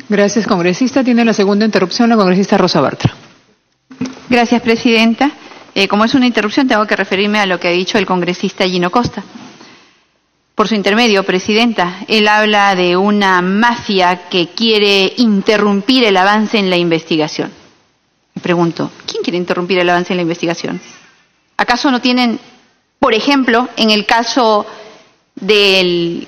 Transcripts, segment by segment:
Gracias, congresista. Tiene la segunda interrupción la congresista Rosa Bartra. Gracias, presidenta. Como es una interrupción, tengo que referirme a lo que ha dicho el congresista Gino Costa. Por su intermedio, presidenta, él habla de una mafia que quiere interrumpir el avance en la investigación. Me pregunto, ¿quién quiere interrumpir el avance en la investigación? ¿Acaso no tienen, por ejemplo, en el caso del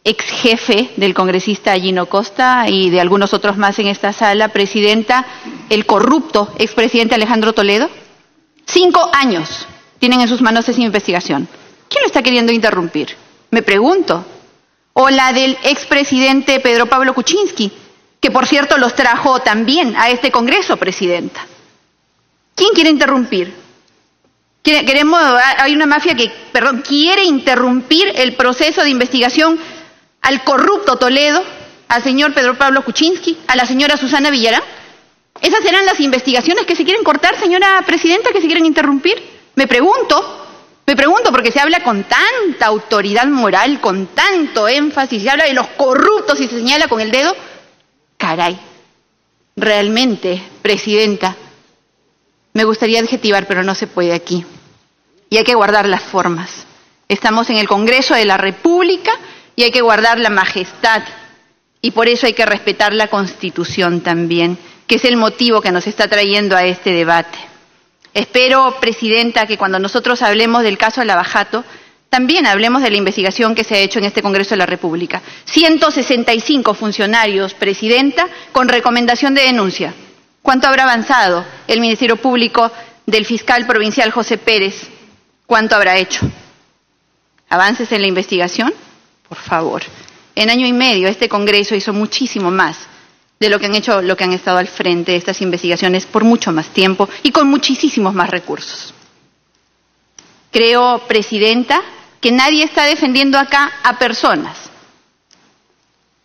ex jefe del congresista Gino Costa y de algunos otros más en esta sala, presidenta, el corrupto expresidente Alejandro Toledo? 5 años tienen en sus manos esa investigación. ¿Quién lo está queriendo interrumpir? Me pregunto. O la del expresidente Pedro Pablo Kuczynski, que por cierto los trajo también a este Congreso, presidenta. ¿Quién quiere interrumpir? Hay una mafia que, quiere interrumpir el proceso de investigación al corrupto Toledo, al señor Pedro Pablo Kuczynski, a la señora Susana Villarán. ¿Esas serán las investigaciones que se quieren cortar, señora presidenta, que se quieren interrumpir? Me pregunto, porque se habla con tanta autoridad moral, con tanto énfasis, se habla de los corruptos y se señala con el dedo. Caray, realmente, presidenta, me gustaría adjetivar, pero no se puede aquí. Y hay que guardar las formas. Estamos en el Congreso de la República y hay que guardar la majestad. Y por eso hay que respetar la Constitución también, que es el motivo que nos está trayendo a este debate. Espero, presidenta, que cuando nosotros hablemos del caso de Lavajato, también hablemos de la investigación que se ha hecho en este Congreso de la República. 165 funcionarios, presidenta, con recomendación de denuncia. ¿Cuánto habrá avanzado el Ministerio Público del fiscal provincial José Pérez? ¿Cuánto habrá hecho? ¿Avances en la investigación? Por favor. En año y medio este Congreso hizo muchísimo más de lo que han hecho, lo que han estado al frente de estas investigaciones por mucho más tiempo y con muchísimos más recursos. Creo, presidenta, que nadie está defendiendo acá a personas.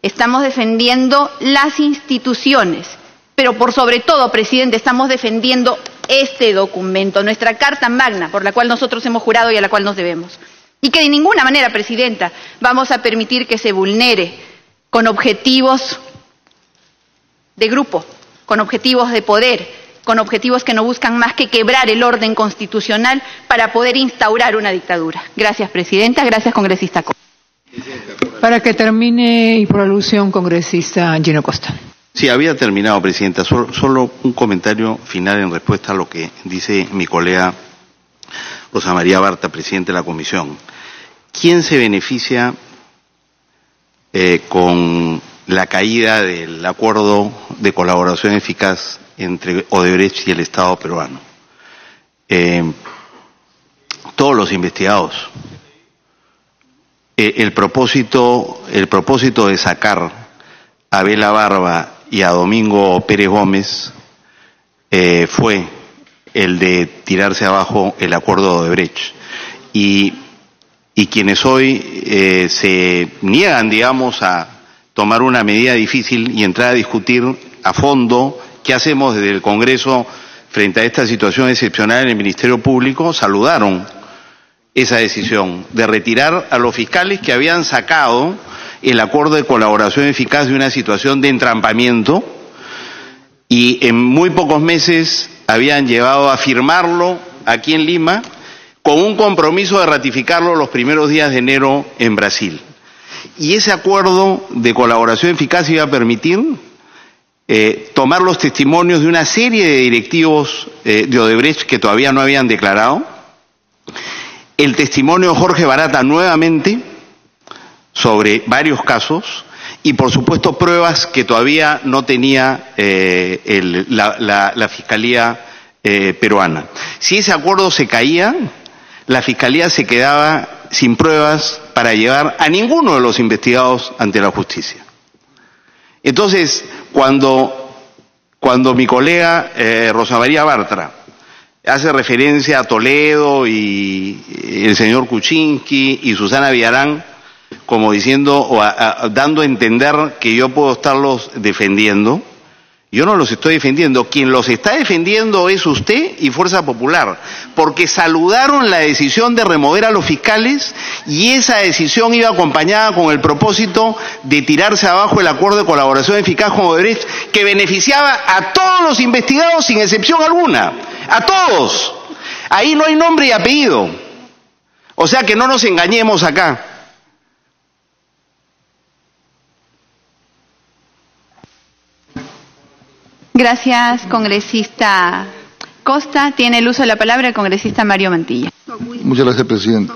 Estamos defendiendo las instituciones, pero por sobre todo, presidente, estamos defendiendo este documento, nuestra Carta Magna, por la cual nosotros hemos jurado y a la cual nos debemos. Y que de ninguna manera, presidenta, vamos a permitir que se vulnere con objetivos de grupo, con objetivos de poder, con objetivos que no buscan más que quebrar el orden constitucional para poder instaurar una dictadura. Gracias, presidenta. Gracias, congresista. Para que termine, y por alusión, congresista Gino Costa. Sí, había terminado, presidenta. Solo un comentario final en respuesta a lo que dice mi colega Rosa María Bartra, presidente de la Comisión. ¿Quién se beneficia con la caída del acuerdo de colaboración eficaz entre Odebrecht y el Estado peruano? Todos los investigados. El propósito de sacar a Bela Barba y a Domingo Pérez Gómez fue el de tirarse abajo el acuerdo de Odebrecht. Y quienes hoy se niegan, digamos, a tomar una medida difícil y entrar a discutir a fondo qué hacemos desde el Congreso frente a esta situación excepcional en el Ministerio Público, saludaron esa decisión de retirar a los fiscales que habían sacado el acuerdo de colaboración eficaz de una situación de entrampamiento y en muy pocos meses habían llevado a firmarlo aquí en Lima con un compromiso de ratificarlo los primeros días de enero en Brasil. Y ese acuerdo de colaboración eficaz iba a permitir tomar los testimonios de una serie de directivos de Odebrecht que todavía no habían declarado, el testimonio de Jorge Barata nuevamente sobre varios casos y por supuesto pruebas que todavía no tenía la Fiscalía peruana. Si ese acuerdo se caía, la Fiscalía se quedaba sin pruebas para llevar a ninguno de los investigados ante la justicia. Entonces, cuando mi colega Rosa María Bartra hace referencia a Toledo y el señor Kuczynski y Susana Villarán, como diciendo o dando a entender que yo puedo estarlos defendiendo, Yo no los estoy defendiendo. Quien los está defendiendo es usted y Fuerza Popular, porque saludaron la decisión de remover a los fiscales y esa decisión iba acompañada con el propósito de tirarse abajo el acuerdo de colaboración eficaz con Odebrecht, que beneficiaba a todos los investigados sin excepción alguna. ¡A todos! Ahí no hay nombre y apellido. O sea que no nos engañemos acá. Gracias, congresista Costa. Tiene el uso de la palabra el congresista Mario Mantilla. Muchas gracias, presidente.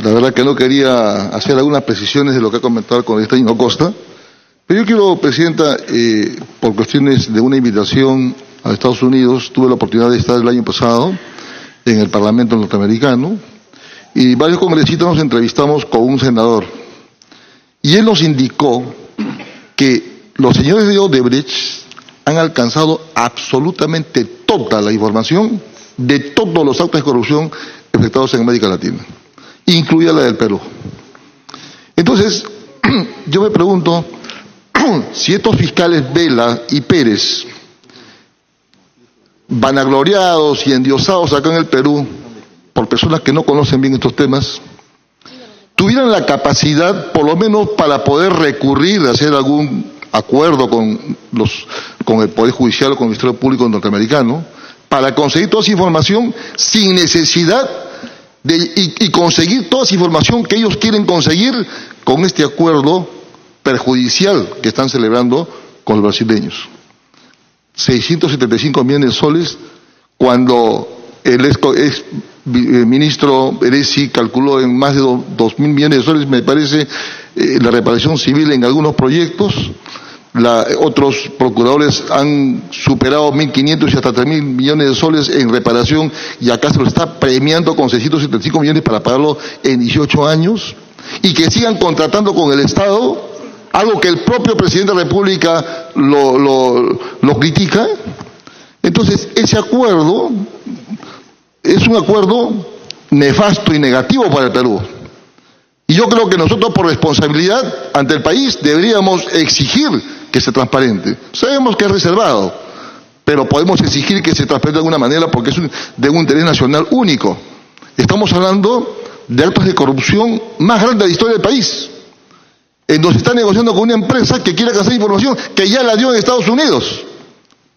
La verdad que no quería hacer algunas precisiones de lo que ha comentado el congresista Hino Costa, pero yo quiero, presidenta, por cuestiones de una invitación a Estados Unidos, tuve la oportunidad de estar el año pasado en el Parlamento norteamericano y varios congresistas nos entrevistamos con un senador y él nos indicó que los señores de Odebrecht han alcanzado absolutamente toda la información de todos los actos de corrupción efectuados en América Latina, incluida la del Perú. Entonces, yo me pregunto, si estos fiscales Vela y Pérez, vanagloriados y endiosados acá en el Perú, por personas que no conocen bien estos temas, tuvieran la capacidad, por lo menos para poder recurrir a hacer algún acuerdo con el Poder Judicial o con el Ministerio Público norteamericano, para conseguir toda esa información sin necesidad y conseguir toda esa información que ellos quieren conseguir con este acuerdo perjudicial que están celebrando con los brasileños. 675 millones de soles, cuando el ex ministro Eresi calculó en más de 2.000 millones de soles, me parece, la reparación civil en algunos proyectos. Otros procuradores han superado 1.500 y hasta 3.000 millones de soles en reparación, y acá se lo está premiando con 675 millones para pagarlo en 18 años, y que sigan contratando con el Estado, algo que el propio presidente de la República lo critica. Entonces, ese acuerdo es un acuerdo nefasto y negativo para el Perú. Y yo creo que nosotros, por responsabilidad ante el país, deberíamos exigir que se transparente. Sabemos que es reservado, pero podemos exigir que se transparente de alguna manera porque es de un interés nacional único. Estamos hablando de actos de corrupción más grandes de la historia del país, en donde se está negociando con una empresa que quiere alcanzar información que ya la dio en Estados Unidos.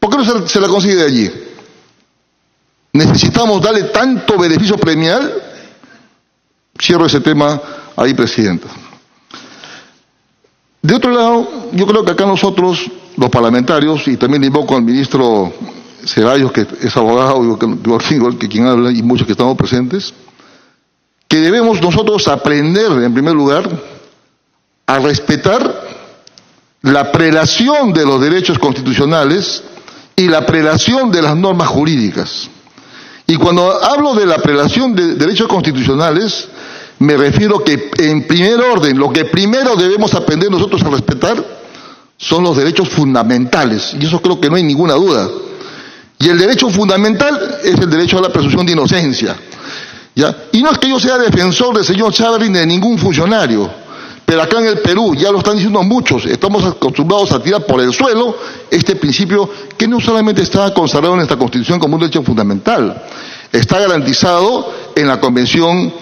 ¿Por qué no se la consigue de allí? ¿Necesitamos darle tanto beneficio premial? Cierro ese tema ahí, presidenta. De otro lado, yo creo que acá nosotros, los parlamentarios, y también le invoco al ministro Ceballos, que es abogado, igual que quien habla, y muchos que estamos presentes, que debemos nosotros aprender, en primer lugar, a respetar la prelación de los derechos constitucionales y la prelación de las normas jurídicas. Y cuando hablo de la prelación de derechos constitucionales, me refiero que en primer orden, lo que primero debemos aprender nosotros a respetar son los derechos fundamentales, y eso creo que no hay ninguna duda. Y el derecho fundamental es el derecho a la presunción de inocencia, ¿ya? Y no es que yo sea defensor del señor Chávarri ni de ningún funcionario, pero acá en el Perú, ya lo están diciendo muchos, estamos acostumbrados a tirar por el suelo este principio que no solamente está consagrado en nuestra Constitución como un derecho fundamental, está garantizado en la Convención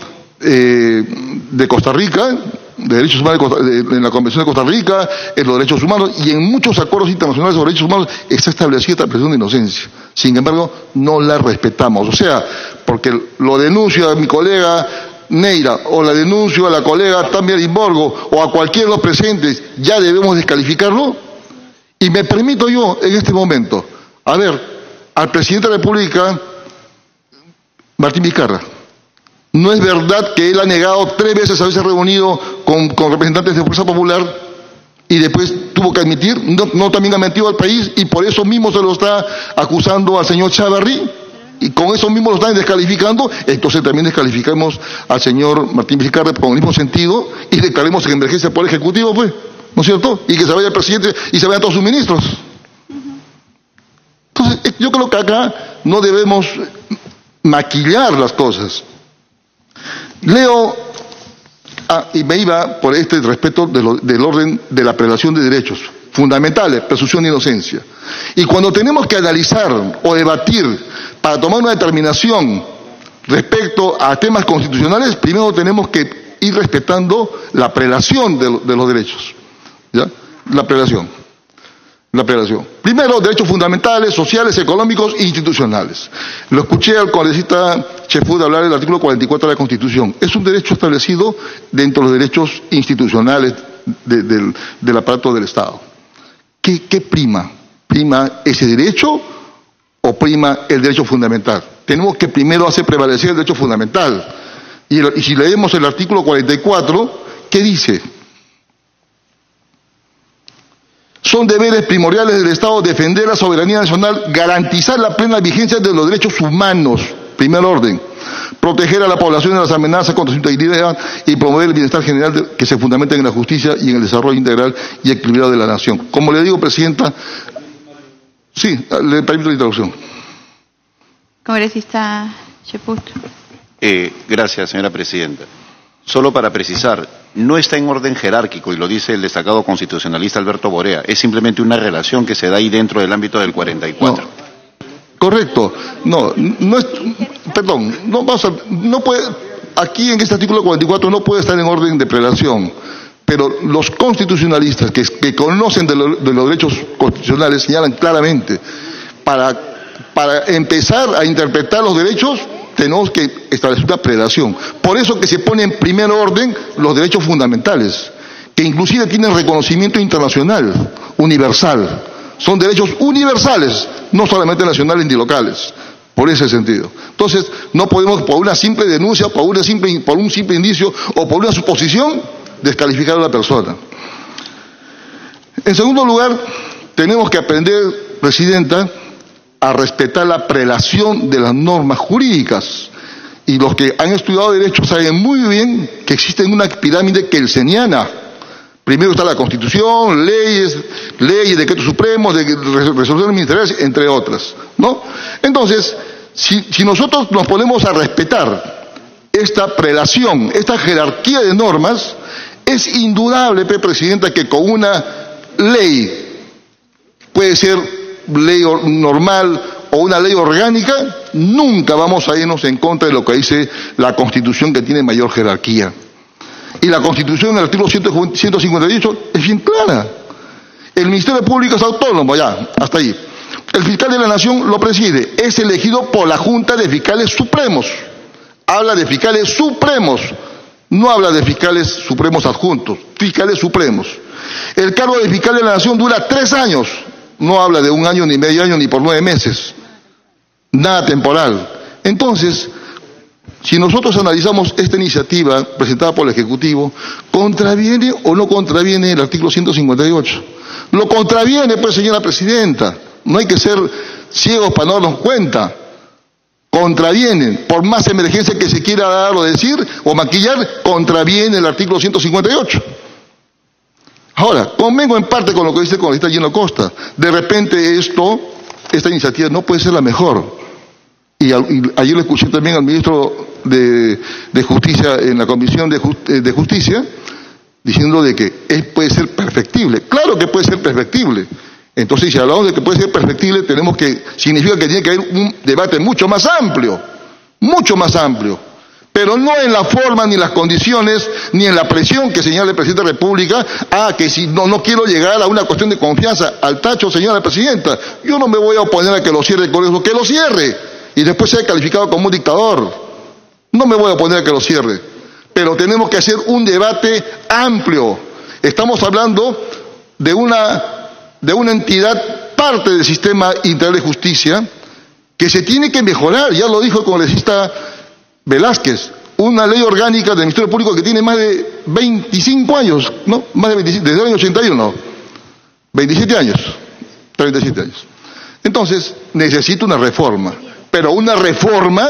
de Costa Rica, de derechos humanos, en la Convención de Costa Rica, en los derechos humanos y en muchos acuerdos internacionales sobre derechos humanos está establecida esta presunción de inocencia. Sin embargo, no la respetamos. O sea, porque lo denuncio a mi colega Neira o la denuncio a la colega Tamia Limborgo o a cualquiera de los presentes, ya debemos descalificarlo. Y me permito yo en este momento, a ver, al presidente de la República, Martín Vizcarra, ¿no es verdad que él ha negado 3 veces haberse reunido con representantes de Fuerza Popular y después tuvo que admitir? ¿No también ha mentido al país y por eso mismo se lo está acusando al señor Chávarri? Y con eso mismo lo están descalificando. Entonces también descalificamos al señor Martín Vizcarra con el mismo sentido y declaremos en emergencia por el Ejecutivo, pues, ¿no es cierto? Y que se vaya el presidente y se vayan todos sus ministros. Entonces, yo creo que acá no debemos maquillar las cosas. Leo, y me iba por este respeto del orden de la prelación de derechos. fundamentales, presunción de inocencia. Y cuando tenemos que analizar o debatir para tomar una determinación respecto a temas constitucionales, primero tenemos que ir respetando la prelación de los derechos. ¿Ya? La prelación. Primero, derechos fundamentales, sociales, económicos e institucionales. Lo escuché al congresista Chefud hablar del artículo 44 de la Constitución. Es un derecho establecido dentro de los derechos institucionales del aparato del Estado. ¿Qué prima? ¿Prima ese derecho o prima el derecho fundamental? Tenemos que primero hacer prevalecer el derecho fundamental. Y si leemos el artículo 44, ¿qué dice? Son deberes primordiales del Estado defender la soberanía nacional, garantizar la plena vigencia de los derechos humanos, primer orden, proteger a la población de las amenazas contra su integridad y promover el bienestar general que se fundamenta en la justicia y en el desarrollo integral y equilibrado de la nación. Como le digo, Presidenta, sí, le permito la interrupción. Congresista Cheput. Gracias, señora Presidenta. Solo para precisar, no está en orden jerárquico, y lo dice el destacado constitucionalista Alberto Borea, es simplemente una relación que se da ahí dentro del ámbito del 44. No. Correcto. No es, perdón, no puede, aquí en este artículo 44 no puede estar en orden de prelación, pero los constitucionalistas que conocen de los derechos constitucionales señalan claramente, para empezar a interpretar los derechos, tenemos que establecer una prelación. Por eso que se pone en primer orden los derechos fundamentales, que inclusive tienen reconocimiento internacional, universal. Son derechos universales, no solamente nacionales ni locales, por ese sentido. Entonces, no podemos por una simple denuncia, por un simple indicio o por una suposición, descalificar a la persona. En segundo lugar, tenemos que aprender, Presidenta, a respetar la prelación de las normas jurídicas. Y los que han estudiado derecho saben muy bien que existe una pirámide kelseniana. Primero está la Constitución, leyes, decretos supremos, resoluciones ministeriales, entre otras, ¿no? Entonces, si nosotros nos ponemos a respetar esta prelación, esta jerarquía de normas, es indudable, Presidenta, que con una ley, puede ser ley normal o una ley orgánica, nunca vamos a irnos en contra de lo que dice la Constitución, que tiene mayor jerarquía. Y la Constitución, en el artículo 158, es bien clara. El Ministerio Público es autónomo, ya, hasta ahí. El fiscal de la Nación lo preside, es elegido por la Junta de Fiscales Supremos. Habla de fiscales supremos, no habla de fiscales supremos adjuntos, fiscales supremos. El cargo de fiscal de la Nación dura 3 años. No habla de 1 año, ni medio año, ni por 9 meses. Nada temporal. Entonces, si nosotros analizamos esta iniciativa presentada por el Ejecutivo, ¿contraviene o no contraviene el artículo 158? Lo contraviene, pues, señora Presidenta. No hay que ser ciegos para no darnos cuenta. Contravienen, por más emergencia que se quiera dar o decir o maquillar, contraviene el artículo 158. Ahora, convengo en parte con lo que dice el congresista Gino Costa. De repente esta iniciativa no puede ser la mejor. Y ayer lo escuché también al ministro de Justicia en la Comisión de Justicia, diciendo de que puede ser perfectible. Claro que puede ser perfectible. Entonces, si hablamos de que puede ser perfectible, significa que tiene que haber un debate mucho más amplio. Pero no en la forma, ni en las condiciones, ni en la presión que señala el Presidente de la República, que si no quiero llegar a una cuestión de confianza al tacho, señora Presidenta, yo no me voy a oponer a que lo cierre el Congreso, que lo cierre, y después sea calificado como un dictador. No me voy a oponer a que lo cierre, pero tenemos que hacer un debate amplio. Estamos hablando de una entidad, parte del sistema integral de justicia, que se tiene que mejorar, ya lo dijo el congresista Velázquez, una ley orgánica del Ministerio Público que tiene más de 25 años, ¿no? Más de 25, desde el año 81, 27 años, 37 años. Entonces, necesita una reforma, pero una reforma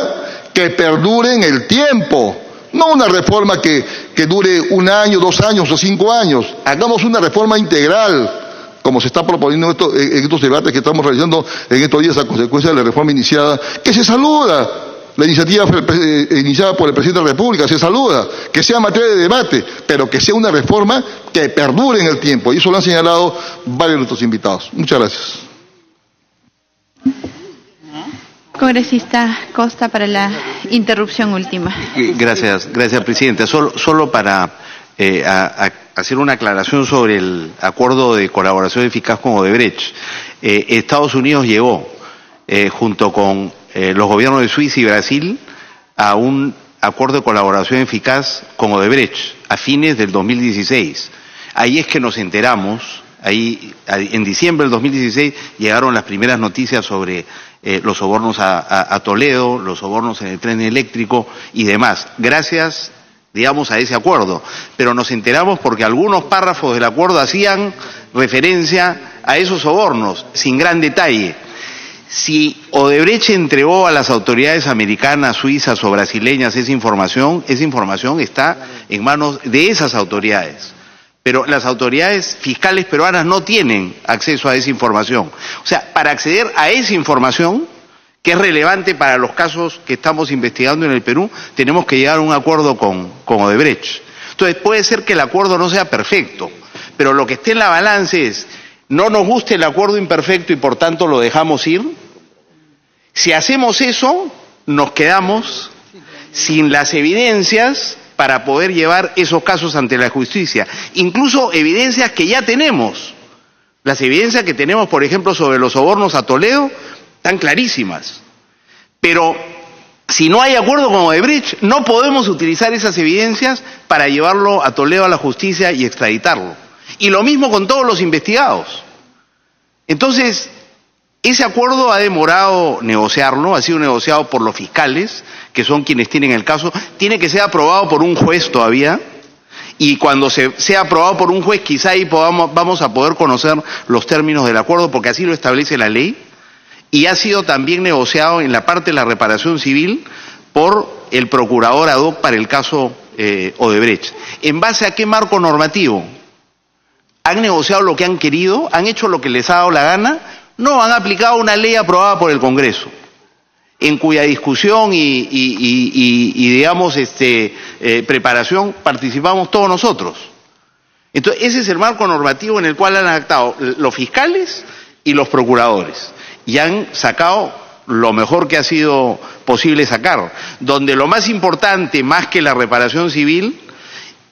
que perdure en el tiempo, no una reforma que dure 1 año, 2 años o 5 años. Hagamos una reforma integral, como se está proponiendo en estos debates que estamos realizando en estos días a consecuencia de la reforma iniciada, que se saluda, La iniciativa iniciada por el presidente de la República se saluda, que sea materia de debate, pero que sea una reforma que perdure en el tiempo. Y eso lo han señalado varios de nuestros invitados. Muchas gracias. Congresista Costa, para la interrupción última. Gracias, Presidenta. Solo para hacer una aclaración sobre el acuerdo de colaboración eficaz con Odebrecht. Estados Unidos llegó, junto con los gobiernos de Suiza y Brasil, a un acuerdo de colaboración eficaz con Odebrecht a fines del 2016. Ahí es que nos enteramos, en diciembre del 2016 llegaron las primeras noticias sobre los sobornos a Toledo, los sobornos en el tren eléctrico y demás. Gracias, digamos, a ese acuerdo. Pero nos enteramos porque algunos párrafos del acuerdo hacían referencia a esos sobornos, sin gran detalle. Si Odebrecht entregó a las autoridades americanas, suizas o brasileñas esa información está en manos de esas autoridades. Pero las autoridades fiscales peruanas no tienen acceso a esa información. O sea, para acceder a esa información, que es relevante para los casos que estamos investigando en el Perú, tenemos que llegar a un acuerdo con Odebrecht. Entonces, puede ser que el acuerdo no sea perfecto, pero lo que esté en la balanza es, no nos gusta el acuerdo imperfecto y por tanto lo dejamos ir. Si hacemos eso, nos quedamos sin las evidencias para poder llevar esos casos ante la justicia, incluso evidencias que ya tenemos. Las evidencias que tenemos, por ejemplo, sobre los sobornos a Toledo, están clarísimas. Pero si no hay acuerdo con Odebrecht, no podemos utilizar esas evidencias para llevarlo a Toledo a la justicia y extraditarlo. Y lo mismo con todos los investigados. Entonces, ese acuerdo ha demorado negociarlo, ha sido negociado por los fiscales, que son quienes tienen el caso, tiene que ser aprobado por un juez todavía, y cuando sea aprobado por un juez, quizá ahí vamos a poder conocer los términos del acuerdo, porque así lo establece la ley, y ha sido también negociado en la parte de la reparación civil por el procurador ad hoc para el caso Odebrecht. ¿En base a qué marco normativo? ¿Han negociado lo que han querido? ¿Han hecho lo que les ha dado la gana? No, han aplicado una ley aprobada por el Congreso, en cuya discusión y digamos, preparación participamos todos nosotros. Entonces, ese es el marco normativo en el cual han actado los fiscales y los procuradores. Y han sacado lo mejor que ha sido posible sacar, donde lo más importante, más que la reparación civil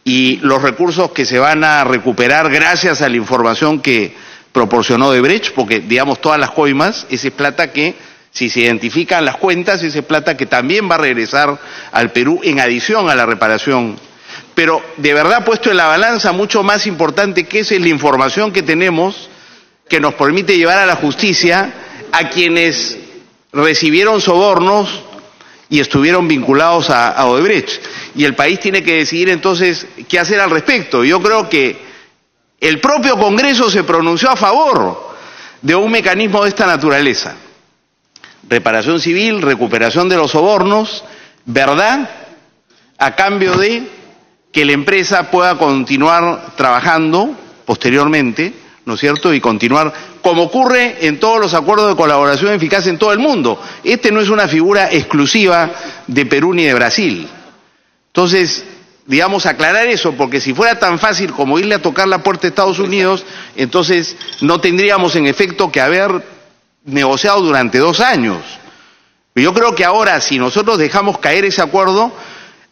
y los recursos que se van a recuperar gracias a la información que proporcionó Odebrecht, porque digamos todas las coimas, esa es plata que, si se identifican las cuentas, esa es plata que también va a regresar al Perú en adición a la reparación. Pero de verdad, puesto en la balanza, mucho más importante que esa es la información que tenemos, que nos permite llevar a la justicia a quienes recibieron sobornos y estuvieron vinculados a Odebrecht. Y el país tiene que decidir entonces qué hacer al respecto. Yo creo que el propio Congreso se pronunció a favor de un mecanismo de esta naturaleza. Reparación civil, recuperación de los sobornos, verdad, a cambio de que la empresa pueda continuar trabajando posteriormente, ¿no es cierto?, y continuar, como ocurre en todos los acuerdos de colaboración eficaz en todo el mundo. Este no es una figura exclusiva de Perú ni de Brasil. Entonces, digamos, aclarar eso, porque si fuera tan fácil como irle a tocar la puerta a Estados Unidos, entonces no tendríamos en efecto que haber negociado durante 2 años. Yo creo que ahora, si nosotros dejamos caer ese acuerdo,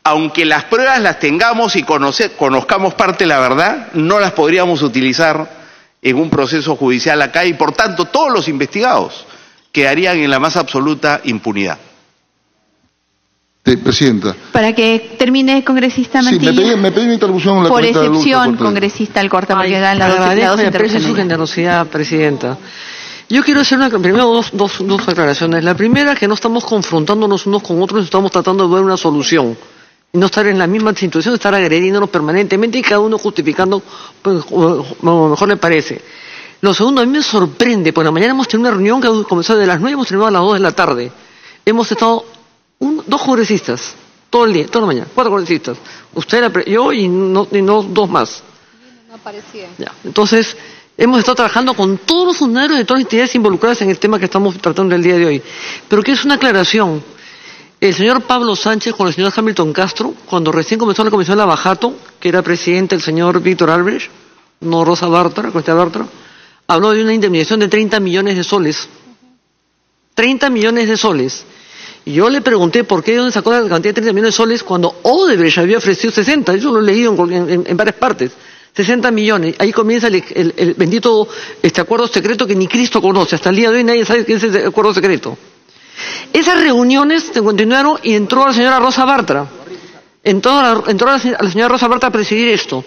aunque las pruebas las tengamos y conozcamos parte de la verdad, no las podríamos utilizar en un proceso judicial acá, y por tanto todos los investigados quedarían en la más absoluta impunidad. Presidenta. Para que termine, congresista Mantilla. Sí, me pedí una interrupción. Por excepción, congresista Alcorta, porque dan las dos intervenciones. Su generosidad, presidenta. Yo quiero hacer primero dos aclaraciones. La primera, que no estamos confrontándonos unos con otros, estamos tratando de ver una solución. Y no estar en la misma situación, estar agrediéndonos permanentemente y cada uno justificando pues, como mejor le parece. Lo segundo, a mí me sorprende, porque mañana hemos tenido una reunión que comenzó de las 9 y hemos terminado a las 2 de la tarde. Hemos estado 2 congresistas, todo el día, toda la mañana, 4 congresistas. Usted, yo y no 2 más. No aparecía. Ya. Entonces, hemos estado trabajando con todos los funcionarios de todas las entidades involucradas en el tema que estamos tratando el día de hoy. Pero que es una aclaración. El señor Pablo Sánchez con el señor Hamilton Castro, cuando recién comenzó la comisión de Lavajato, que era presidente el señor Víctor Albrecht, no Rosa Bartra, habló de una indemnización de 30 millones de soles. 30 millones de soles. Y yo le pregunté por qué, dónde sacó la cantidad de 30 millones de soles cuando Odebrecht había ofrecido 60. Eso lo he leído en varias partes. 60 millones. Ahí comienza el bendito acuerdo secreto que ni Cristo conoce. Hasta el día de hoy nadie sabe qué es ese acuerdo secreto. Esas reuniones se continuaron y entró la señora Rosa Bartra. Entró la señora Rosa Bartra a presidir esto.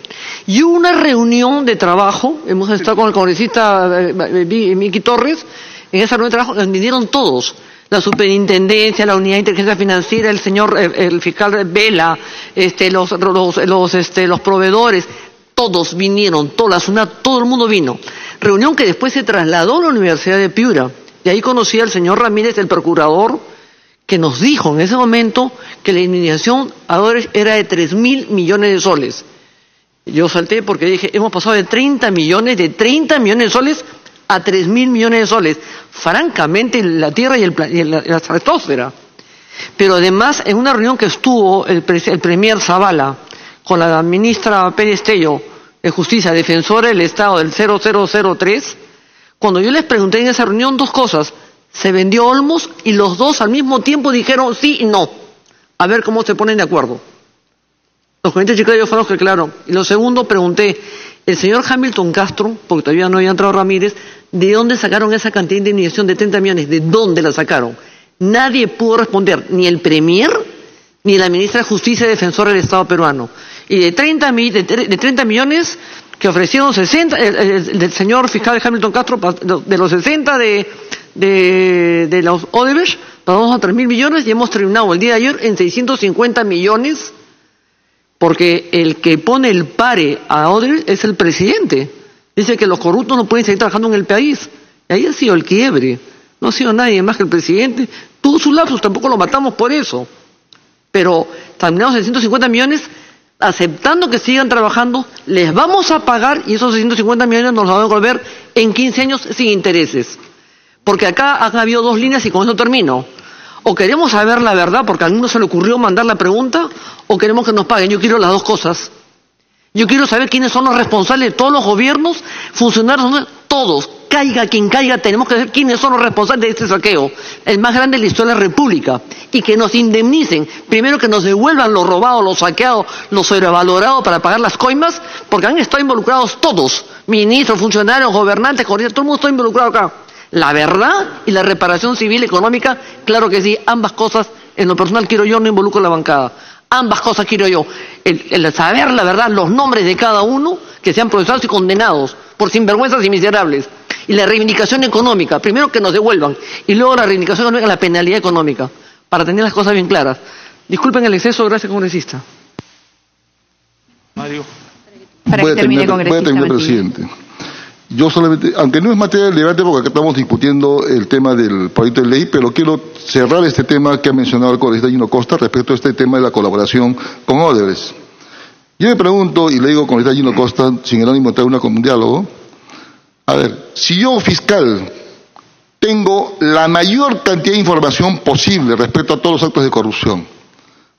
Y hubo una reunión de trabajo, hemos estado con el congresista Miki Torres, en esa reunión de trabajo vinieron todos. La superintendencia, la unidad de inteligencia financiera, el señor, el fiscal Vela, los proveedores, todos vinieron, todo el mundo vino. Reunión que después se trasladó a la Universidad de Piura. Y ahí conocí al señor Ramírez, el procurador, que nos dijo en ese momento que la indemnización a Odebrecht era de 3.000 millones de soles. Yo salté porque dije, hemos pasado de 30 millones de soles a 3.000 millones de soles. Francamente, la Tierra y la estratosfera. Pero además, en una reunión que estuvo el premier Zavala con la ministra Pérez Tello de Justicia, defensora del Estado del 0003, cuando yo les pregunté en esa reunión dos cosas, se vendió Olmos y los dos al mismo tiempo dijeron sí y no. A ver cómo se ponen de acuerdo. Los comité chiclayos fueron los que aclararon. Y lo segundo, pregunté, el señor Hamilton Castro, porque todavía no había entrado Ramírez, ¿de dónde sacaron esa cantidad de indemnización de 30 millones? ¿De dónde la sacaron? Nadie pudo responder, ni el premier, ni la ministra de Justicia y defensora del Estado peruano. Y de 30 millones que ofrecieron 60, del señor fiscal Hamilton Castro, de los 60 de los Odebrecht, pasamos a 3.000 millones y hemos terminado el día de ayer en 650 millones, porque el que pone el pare a Odebrecht es el presidente. Dice que los corruptos no pueden seguir trabajando en el país. Y ahí ha sido el quiebre. No ha sido nadie más que el presidente. Tuvo sus lapsus, tampoco lo matamos por eso. Pero terminamos en 150 millones, aceptando que sigan trabajando, les vamos a pagar y esos 650 millones nos los van a devolver en 15 años sin intereses. Porque acá han habido dos líneas y con eso termino. O queremos saber la verdad porque a alguno se le ocurrió mandar la pregunta, o queremos que nos paguen. Yo quiero las dos cosas. Yo quiero saber quiénes son los responsables de todos los gobiernos, funcionarios, todos. Caiga quien caiga, tenemos que saber quiénes son los responsables de este saqueo, el más grande de la historia de la República, y que nos indemnicen, primero que nos devuelvan lo robado, lo saqueado, lo sobrevalorado para pagar las coimas, porque han estado involucrados todos, ministros, funcionarios, gobernantes, todo el mundo está involucrado acá. La verdad y la reparación civil económica, claro que sí, ambas cosas, en lo personal quiero yo, no involucro a la bancada. Ambas cosas quiero yo, el saber la verdad, los nombres de cada uno, que sean procesados y condenados por sinvergüenzas y miserables. Y la reivindicación económica, primero que nos devuelvan, y luego la reivindicación económica, la penalidad económica, para tener las cosas bien claras. Disculpen el exceso, gracias, congresista. Mario. Para que termine, congresista Mantilla. Presidente. Yo solamente, aunque no es materia del debate porque acá estamos discutiendo el tema del proyecto de ley, pero quiero cerrar este tema que ha mencionado el congresista Gino Costa respecto a este tema de la colaboración con Odebrecht. Yo me pregunto, y le digo al congresista Gino Costa, sin el ánimo de tener un diálogo, a ver, si yo, fiscal, tengo la mayor cantidad de información posible respecto a todos los actos de corrupción,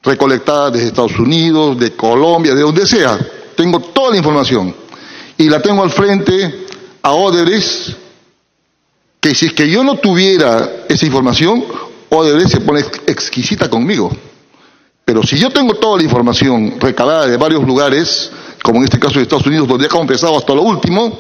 recolectada desde Estados Unidos, de Colombia, de donde sea, tengo toda la información, y la tengo al frente a Odebrecht, que si es que yo no tuviera esa información, Odebrecht se pone exquisita conmigo. Pero si yo tengo toda la información recabada de varios lugares, como en este caso de Estados Unidos, donde ha confesado hasta lo último,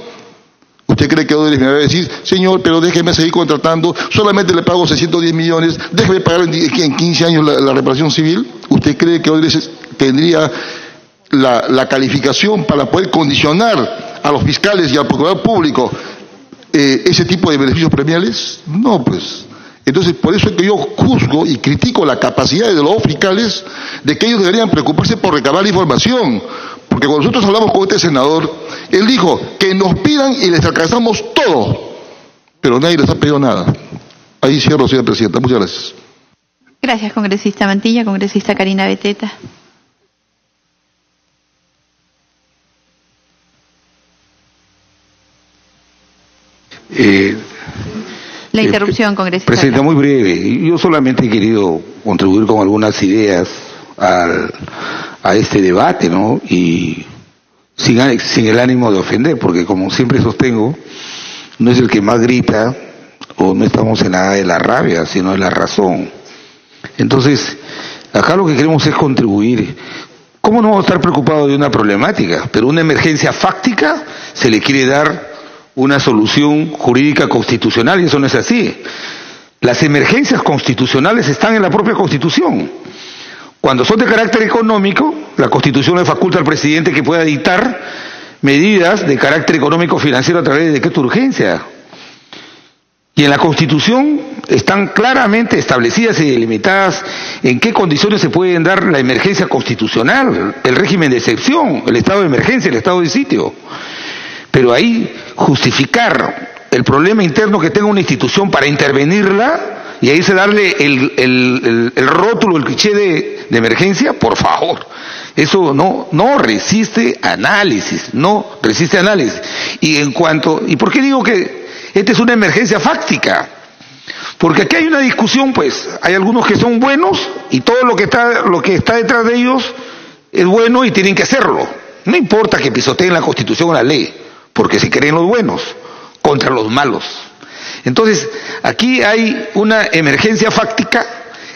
¿usted cree que Odebrecht me va a decir, señor, pero déjeme seguir contratando, solamente le pago 610 millones, déjeme pagar en 15 años la reparación civil? ¿Usted cree que Odebrecht tendría la calificación para poder condicionar a los fiscales y al procurador público ese tipo de beneficios premiales? No, pues. Entonces, por eso es que yo juzgo y critico la capacidad de los fiscales de que ellos deberían preocuparse por recabar información. Porque cuando nosotros hablamos con este senador, él dijo que nos pidan y les alcanzamos todo, pero nadie les ha pedido nada. Ahí cierro, señora presidenta. Muchas gracias. Gracias, congresista Mantilla. Congresista Karina Beteta. La interrupción, congresista. Presidenta, muy breve. Yo solamente he querido contribuir con algunas ideas a este debate, ¿no? Y sin el ánimo de ofender, porque como siempre sostengo, no es el que más grita, o no estamos en nada de la rabia, sino de la razón. Entonces, acá lo que queremos es contribuir. ¿Cómo no vamos a estar preocupados de una problemática? Pero una emergencia fáctica se le quiere dar una solución jurídica constitucional, y eso no es así. Las emergencias constitucionales están en la propia Constitución. Cuando son de carácter económico, la Constitución le faculta al presidente que pueda dictar medidas de carácter económico financiero a través de decreto de urgencia. Y en la Constitución están claramente establecidas y delimitadas en qué condiciones se pueden dar la emergencia constitucional, el régimen de excepción, el estado de emergencia, el estado de sitio. Pero ahí justificar el problema interno que tenga una institución para intervenirla y ahí se darle el rótulo, el cliché de emergencia, por favor. Eso no resiste análisis, no resiste análisis. ¿Y por qué digo que esta es una emergencia fáctica? Porque aquí hay una discusión, pues, hay algunos que son buenos y todo lo que está detrás de ellos es bueno y tienen que hacerlo. No importa que pisoteen la Constitución o la ley, porque se creen los buenos contra los malos. Entonces, aquí hay una emergencia fáctica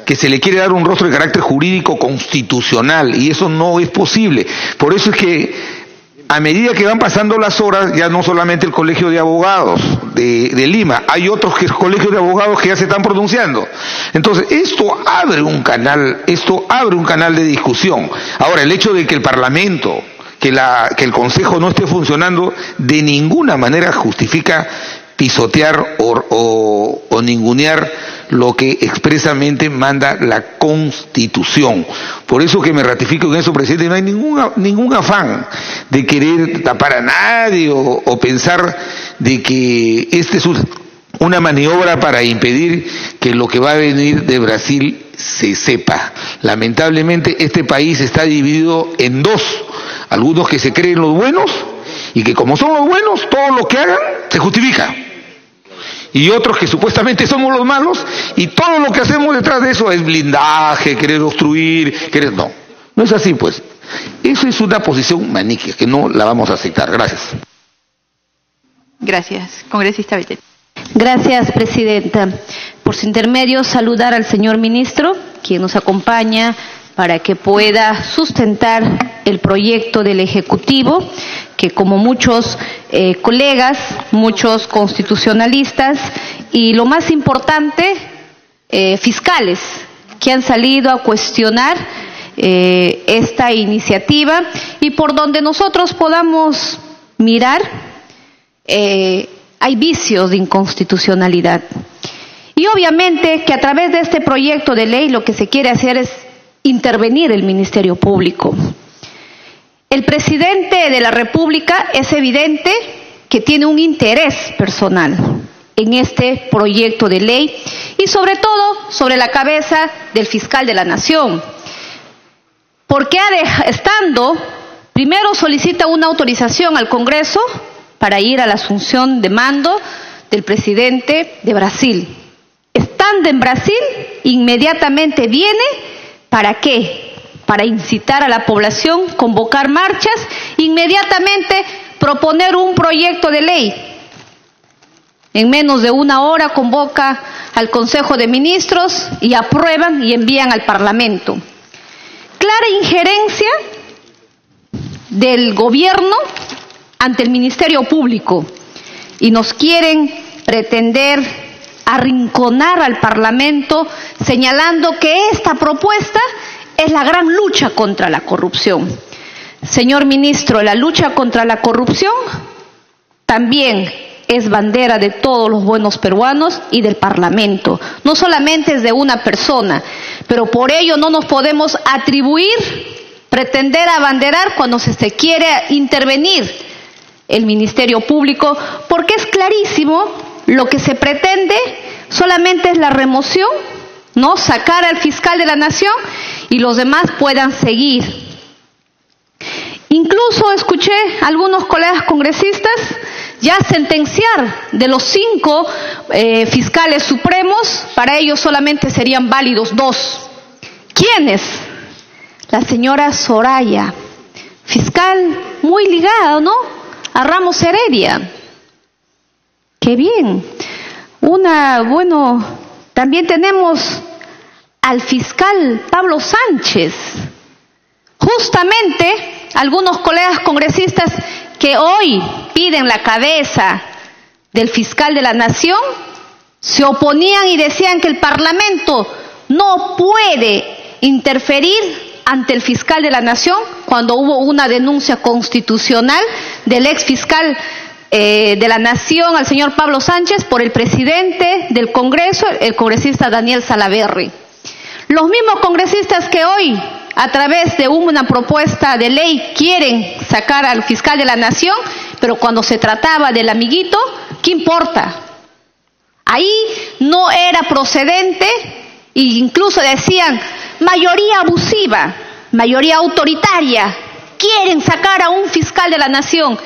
que se le quiere dar un rostro de carácter jurídico constitucional, y eso no es posible. Por eso es que a medida que van pasando las horas, ya no solamente el Colegio de Abogados de Lima, hay otros colegios de abogados que ya se están pronunciando. Entonces, esto abre un canal de discusión. Ahora, el hecho de que el Parlamento, que el Consejo no esté funcionando, de ninguna manera justifica pisotear o ningunear lo que expresamente manda la Constitución. Por eso que me ratifico en eso, presidente, no hay ningún afán de querer tapar a nadie o pensar de que este es una maniobra para impedir que lo que va a venir de Brasil se sepa. Lamentablemente este país está dividido en dos: algunos que se creen los buenos y que como son los buenos, todo lo que hagan se justifica, y otros que supuestamente somos los malos y todo lo que hacemos detrás de eso es blindaje, querer obstruir, no es así, pues. Eso es una posición maniquea que no la vamos a aceptar. Gracias. Gracias. Congresista Bellet. Gracias, presidenta. Por su intermedio, saludar al señor ministro, quien nos acompaña para que pueda sustentar el proyecto del Ejecutivo, que como muchos colegas, muchos constitucionalistas y lo más importante, fiscales, que han salido a cuestionar esta iniciativa, y por donde nosotros podamos mirar, hay vicios de inconstitucionalidad. Y obviamente que a través de este proyecto de ley lo que se quiere hacer es intervenir el Ministerio Público. El presidente de la República es evidente que tiene un interés personal en este proyecto de ley y sobre todo sobre la cabeza del fiscal de la Nación, porque primero solicita una autorización al Congreso para ir a la asunción de mando del presidente de Brasil. Estando en Brasil, inmediatamente viene, ¿para qué? Para incitar a la población, convocar marchas, inmediatamente proponer un proyecto de ley. En menos de una hora convoca al Consejo de Ministros y aprueban y envían al Parlamento. Clara injerencia del gobierno ante el Ministerio Público, y nos quieren pretender arrinconar al Parlamento señalando que esta propuesta es la gran lucha contra la corrupción. Señor ministro, la lucha contra la corrupción también es bandera de todos los buenos peruanos y del Parlamento. No solamente es de una persona, pero por ello no nos podemos atribuir, pretender abanderar cuando se quiere intervenir el Ministerio Público, porque es clarísimo lo que se pretende, solamente es la remoción, ¿no? Sacar al fiscal de la Nación y los demás puedan seguir. Incluso escuché a algunos colegas congresistas ya sentenciar de los 5 fiscales supremos, para ellos solamente serían válidos 2. ¿Quiénes? La señora Soraya, fiscal muy ligada, ¿no?, a Ramos Heredia. ¡Qué bien! También tenemos al fiscal Pablo Sánchez. Justamente algunos colegas congresistas que hoy piden la cabeza del fiscal de la Nación se oponían y decían que el Parlamento no puede interferir ante el fiscal de la Nación cuando hubo una denuncia constitucional del ex fiscal de la Nación, al señor Pablo Sánchez, por el presidente del Congreso, el congresista Daniel Salaverry. Los mismos congresistas que hoy, a través de una propuesta de ley, quieren sacar al fiscal de la Nación, pero cuando se trataba del amiguito, ¿qué importa? Ahí no era procedente, e incluso decían mayoría abusiva, mayoría autoritaria, quieren sacar a un fiscal de la Nación.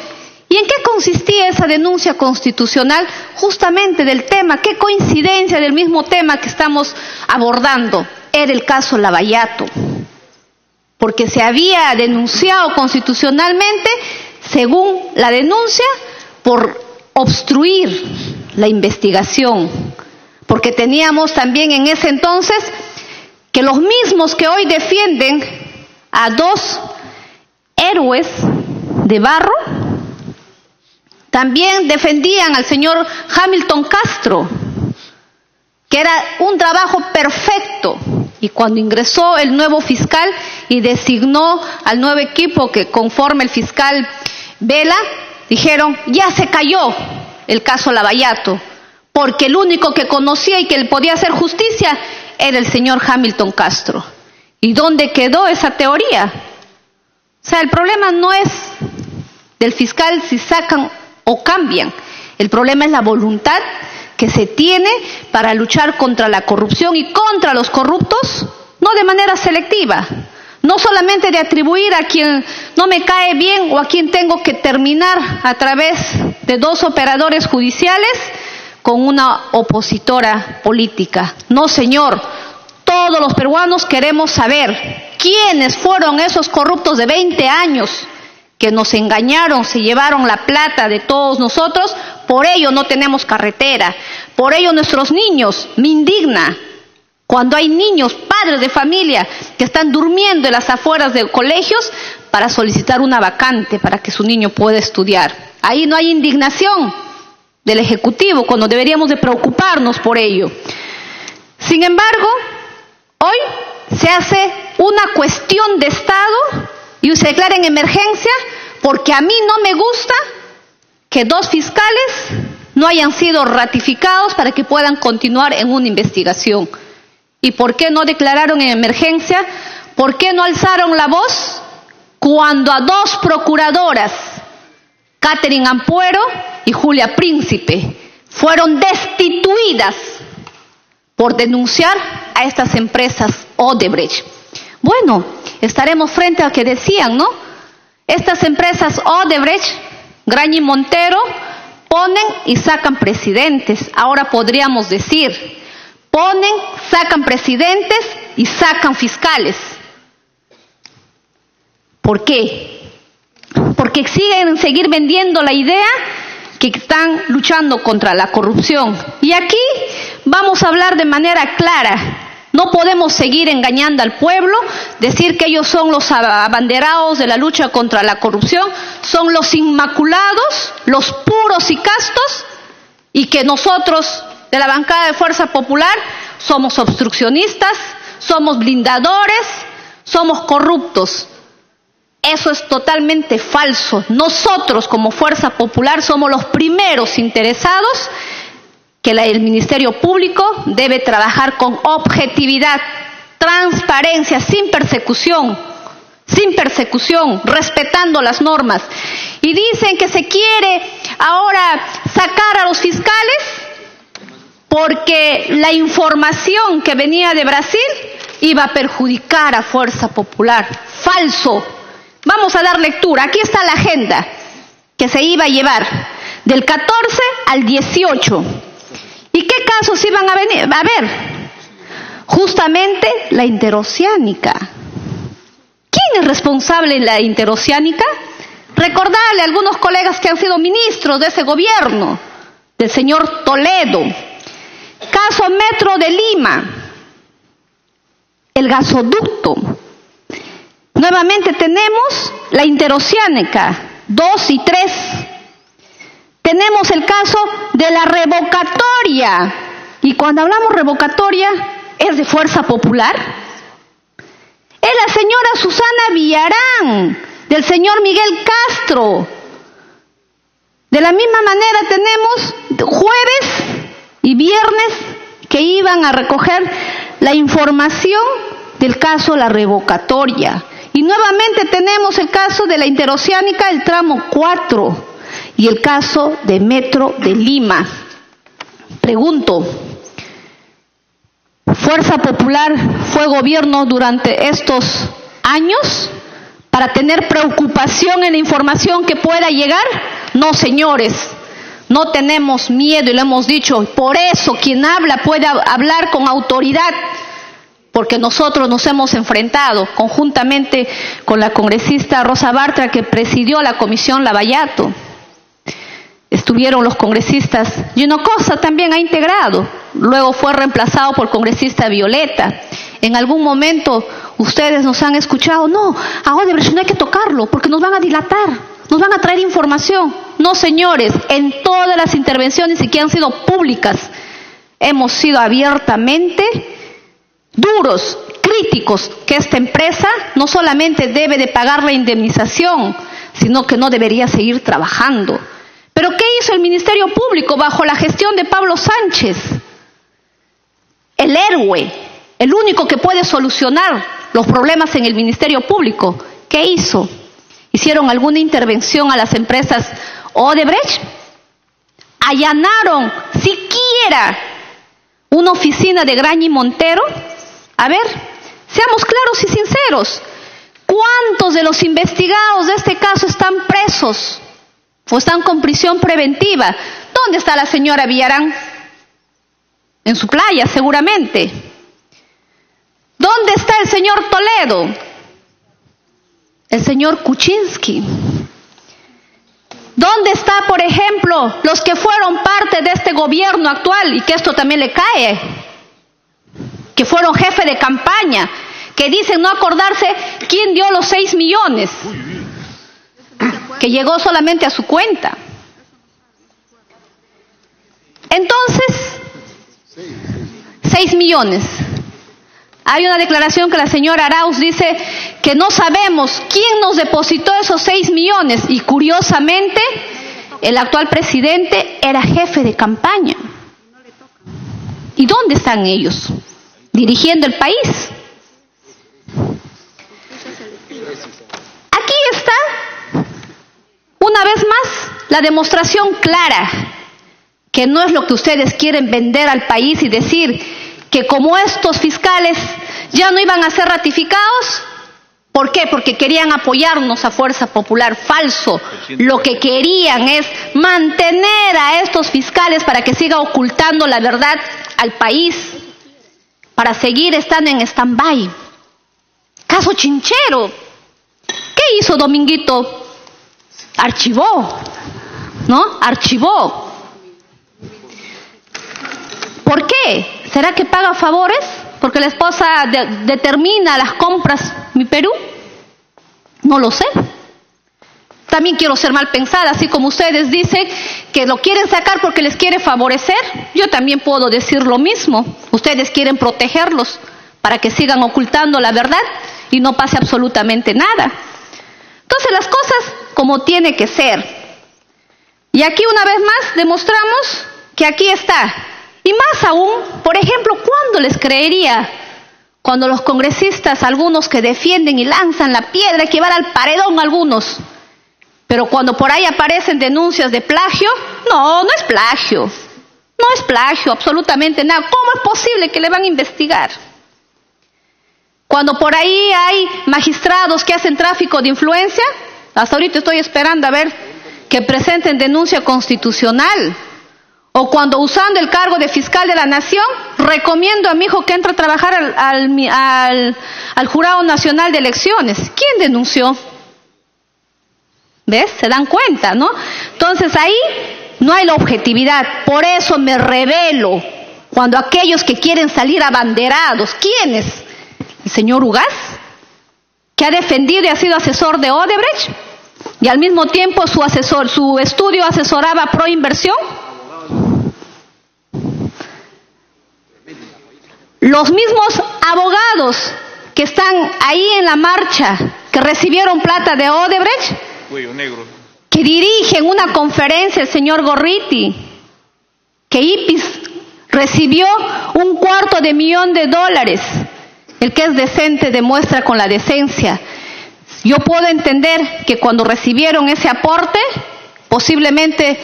¿Y en qué consistía esa denuncia constitucional? Justamente del tema, qué coincidencia del mismo tema que estamos abordando. Era el caso Lavallato, porque se había denunciado constitucionalmente, según la denuncia, por obstruir la investigación, porque teníamos también en ese entonces que los mismos que hoy defienden a 2 héroes de barro, también defendían al señor Hamilton Castro, que era un trabajo perfecto. Y cuando ingresó el nuevo fiscal y designó al nuevo equipo que conforma el fiscal Vela, dijeron, ya se cayó el caso Lavallato, porque el único que conocía y que le podía hacer justicia era el señor Hamilton Castro. ¿Y dónde quedó esa teoría? O sea, el problema no es del fiscal si sacan o cambian. El problema es la voluntad que se tiene para luchar contra la corrupción y contra los corruptos, no de manera selectiva, no solamente de atribuir a quien no me cae bien o a quien tengo que terminar a través de 2 operadores judiciales con una opositora política. No, señor, todos los peruanos queremos saber quiénes fueron esos corruptos de 20 años que nos engañaron, se llevaron la plata de todos nosotros. Por ello no tenemos carretera, por ello nuestros niños, me indigna cuando hay niños, padres de familia que están durmiendo en las afueras de colegios para solicitar una vacante para que su niño pueda estudiar. Ahí no hay indignación del Ejecutivo cuando deberíamos de preocuparnos por ello. Sin embargo, hoy se hace una cuestión de Estado y se declara en emergencia porque a mí no me gusta que 2 fiscales no hayan sido ratificados para que puedan continuar en una investigación. ¿Y por qué no declararon en emergencia? ¿Por qué no alzaron la voz cuando a 2 procuradoras, Catherine Ampuero y Julia Príncipe, fueron destituidas por denunciar a estas empresas Odebrecht? Bueno, estaremos frente a lo que decían, ¿no? Estas empresas Odebrecht, Graña y Montero, ponen y sacan presidentes. Ahora podríamos decir, ponen, sacan presidentes y sacan fiscales. ¿Por qué? Porque siguen seguir vendiendo la idea que están luchando contra la corrupción. Y aquí vamos a hablar de manera clara. No podemos seguir engañando al pueblo, decir que ellos son los abanderados de la lucha contra la corrupción, son los inmaculados, los puros y castos, y que nosotros de la bancada de Fuerza Popular somos obstruccionistas, somos blindadores, somos corruptos. Eso es totalmente falso. Nosotros como Fuerza Popular somos los primeros interesados que el Ministerio Público debe trabajar con objetividad, transparencia, sin persecución, respetando las normas. Y dicen que se quiere ahora sacar a los fiscales porque la información que venía de Brasil iba a perjudicar a Fuerza Popular. Falso. Vamos a dar lectura. Aquí está la agenda que se iba a llevar. del 14 al 18. ¿Y qué casos iban a ver? Justamente la interoceánica. ¿Quién es responsable en la interoceánica? Recordarle a algunos colegas que han sido ministros de ese gobierno, del señor Toledo. Caso Metro de Lima, el gasoducto. Nuevamente tenemos la interoceánica, 2 y 3. Tenemos el caso de la revocatoria. Y cuando hablamos revocatoria, ¿es de Fuerza Popular? Es la señora Susana Villarán, del señor Miguel Castro. De la misma manera tenemos jueves y viernes que iban a recoger la información del caso La Revocatoria. Y nuevamente tenemos el caso de la interoceánica, el tramo 4, y el caso de Metro de Lima. Pregunto, ¿Fuerza Popular fue gobierno durante estos años para tener preocupación en la información que pueda llegar? No, señores, no tenemos miedo y lo hemos dicho. Por eso quien habla puede hablar con autoridad, porque nosotros nos hemos enfrentado conjuntamente con la congresista Rosa Bartra, que presidió la comisión Lavallato. Estuvieron los congresistas, Hinojosa también ha integrado, luego fue reemplazado por congresista Violeta. En algún momento ustedes nos han escuchado, no, a Odebrecht no hay que tocarlo porque nos van a dilatar, nos van a traer información. No, señores, en todas las intervenciones y que han sido públicas, hemos sido abiertamente duros, críticos, que esta empresa no solamente debe de pagar la indemnización, sino que no debería seguir trabajando. ¿Pero qué hizo el Ministerio Público bajo la gestión de Pablo Sánchez? El héroe, el único que puede solucionar los problemas en el Ministerio Público. ¿Qué hizo? ¿Hicieron alguna intervención a las empresas Odebrecht? ¿Allanaron siquiera una oficina de Graña y Montero? A ver, seamos claros y sinceros. ¿Cuántos de los investigados de este caso están presos o están con prisión preventiva? ¿Dónde está la señora Villarán? En su playa, seguramente. ¿Dónde está el señor Toledo? El señor Kuczynski. ¿Dónde está, por ejemplo, los que fueron parte de este gobierno actual y que esto también le cae? Que fueron jefe de campaña, que dicen no acordarse quién dio los 6 millones, que llegó solamente a su cuenta. Entonces, 6 millones. Hay una declaración que la señora Arauz dice que no sabemos quién nos depositó esos 6 millones y curiosamente el actual presidente era jefe de campaña. ¿Y dónde están ellos? Dirigiendo el país. Aquí está, una vez más, la demostración clara que no es lo que ustedes quieren vender al país y decir que como estos fiscales ya no iban a ser ratificados. ¿Por qué? Porque querían apoyarnos a Fuerza Popular. Falso. Lo que querían es mantener a estos fiscales para que siga ocultando la verdad al país, para seguir estando en stand-by. Caso Chinchero. ¿Qué hizo Dominguito? Archivó, ¿no? Archivó. ¿Por qué? ¿Será que paga favores? Porque la esposa determina las compras Mi Perú. No lo sé. También quiero ser mal pensada, así como ustedes dicen que lo quieren sacar porque les quiere favorecer. Yo también puedo decir lo mismo. Ustedes quieren protegerlos para que sigan ocultando la verdad y no pase absolutamente nada. Entonces las cosas como tiene que ser. Y aquí una vez más demostramos que aquí está. Y más aún, por ejemplo, ¿cuándo les creería? Cuando los congresistas, algunos que defienden y lanzan la piedra, que van al paredón algunos. Pero cuando por ahí aparecen denuncias de plagio, no es plagio. No es plagio, absolutamente nada. ¿Cómo es posible que le van a investigar? Cuando por ahí hay magistrados que hacen tráfico de influencia, hasta ahorita estoy esperando a ver que presenten denuncia constitucional. O cuando usando el cargo de fiscal de la nación, recomiendo a mi hijo que entre a trabajar al Jurado Nacional de Elecciones. ¿Quién denunció? ¿Ves? Se dan cuenta, ¿no? Entonces ahí no hay la objetividad. Por eso me rebelo cuando aquellos que quieren salir abanderados, ¿quiénes? El señor Ugaz, que ha defendido y ha sido asesor de Odebrecht, y al mismo tiempo su estudio asesoraba Proinversión. Los mismos abogados que están ahí en la marcha, que recibieron plata de Odebrecht, que dirigen una conferencia, el señor Gorriti, que IPIS recibió $250,000. El que es decente demuestra con la decencia. Yo puedo entender que cuando recibieron ese aporte, posiblemente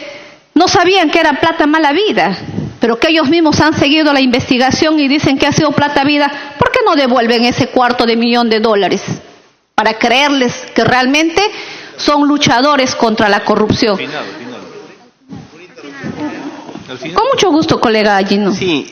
no sabían que era plata mala vida, pero que ellos mismos han seguido la investigación y dicen que ha sido plata vida. ¿Por qué no devuelven ese $250,000? Para creerles que realmente son luchadores contra la corrupción. Con mucho gusto, colega Gino. Sí.